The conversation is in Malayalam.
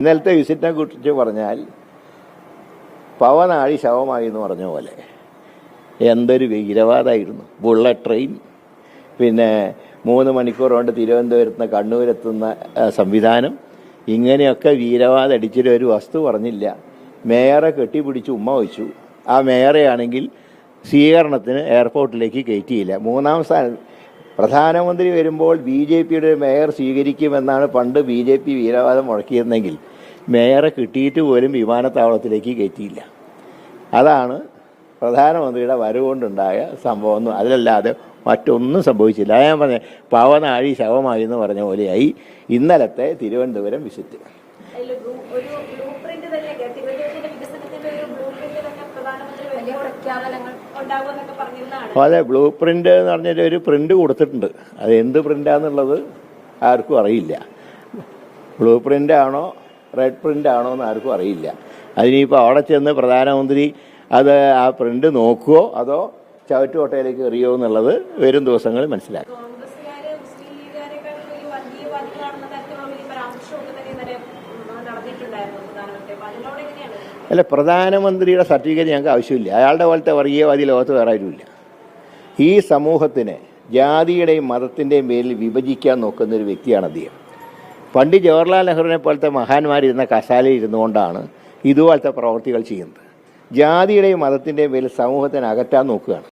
ഇന്നലത്തെ വിസിറ്റിനെ കുറിച്ച് പറഞ്ഞാൽ പവനാഴി ശവമായി എന്ന് പറഞ്ഞ പോലെ എന്തൊരു വീരവാദമായിരുന്നു. ബുള്ളറ്റ് ട്രെയിൻ, പിന്നെ 3 മണിക്കൂർ കൊണ്ട് തിരുവനന്തപുരത്ത് നിന്ന് കണ്ണൂരെത്തുന്ന സംവിധാനം, ഇങ്ങനെയൊക്കെ വീരവാദം അടിച്ചിട്ട് ഒരു വസ്തു പറഞ്ഞില്ല. മേയറെ കെട്ടിപ്പിടിച്ച് ഉമ്മ വെച്ചു. ആ മേയറെയാണെങ്കിൽ സ്വീകരണത്തിന് എയർപോർട്ടിലേക്ക് കയറ്റിയില്ല. 3-ാം സ്ഥാനം. പ്രധാനമന്ത്രി വരുമ്പോൾ BJPയുടെ മേയർ സ്വീകരിക്കുമെന്നാണ് പണ്ട് BJP വീരവാദം മുഴക്കിയിരുന്നെങ്കിൽ മേയറെ കിട്ടിയിട്ട് പോലും വിമാനത്താവളത്തിലേക്ക് കയറ്റിയില്ല. അതാണ് പ്രധാനമന്ത്രിയുടെ വരവുകൊണ്ടുണ്ടായ സംഭവം. അതിലല്ലാതെ മറ്റൊന്നും സംഭവിച്ചില്ല. ഞാൻ പറഞ്ഞ പവനാഴി ശവമായി എന്ന് പറഞ്ഞ പോലെയായി ഇന്നലത്തെ തിരുവനന്തപുരം വിസിറ്റ്. അതെ, ബ്ലൂ പ്രിൻ്റ് എന്ന് പറഞ്ഞൊരു ഒരു പ്രിൻ്റ് കൊടുത്തിട്ടുണ്ട്. അത് എന്ത് പ്രിൻ്റാന്നുള്ളത് ആർക്കും അറിയില്ല. ബ്ലൂ പ്രിൻ്റ് ആണോ റെഡ് പ്രിൻ്റ് ആണോ എന്ന് ആർക്കും അറിയില്ല. അതിനിപ്പോൾ അവിടെ ചെന്ന് പ്രധാനമന്ത്രി അത് ആ പ്രിൻ്റ് നോക്കുമോ അതോ ചവറ്റുകൊട്ടയിലേക്ക് എറിയോ എന്നുള്ളത് വരും ദിവസങ്ങളിൽ മനസ്സിലാക്കും. അല്ല, പ്രധാനമന്ത്രിയുടെ സർട്ടിഫിക്കറ്റ് ഞങ്ങൾക്ക് ആവശ്യമില്ല. അയാളുടെ പോലത്തെ വർഗീയവാദി ലോകത്ത് വേറെ ആരുമില്ല. ഈ സമൂഹത്തിനെ ജാതിയുടെയും മതത്തിൻ്റെയും പേരിൽ വിഭജിക്കാൻ നോക്കുന്നൊരു വ്യക്തിയാണ് അദ്ദേഹം. പണ്ഡിറ്റ് ജവഹർലാൽ നെഹ്റുവിനെ പോലത്തെ മഹാന്മാരിരുന്ന കസാലയിൽ ഇരുന്നുകൊണ്ടാണ് ഇതുപോലത്തെ പ്രവർത്തികൾ ചെയ്യുന്നത്. ജാതിയുടെയും മതത്തിൻ്റെയും പേരിൽ സമൂഹത്തിനെ അകറ്റാൻ നോക്കുകയാണ്.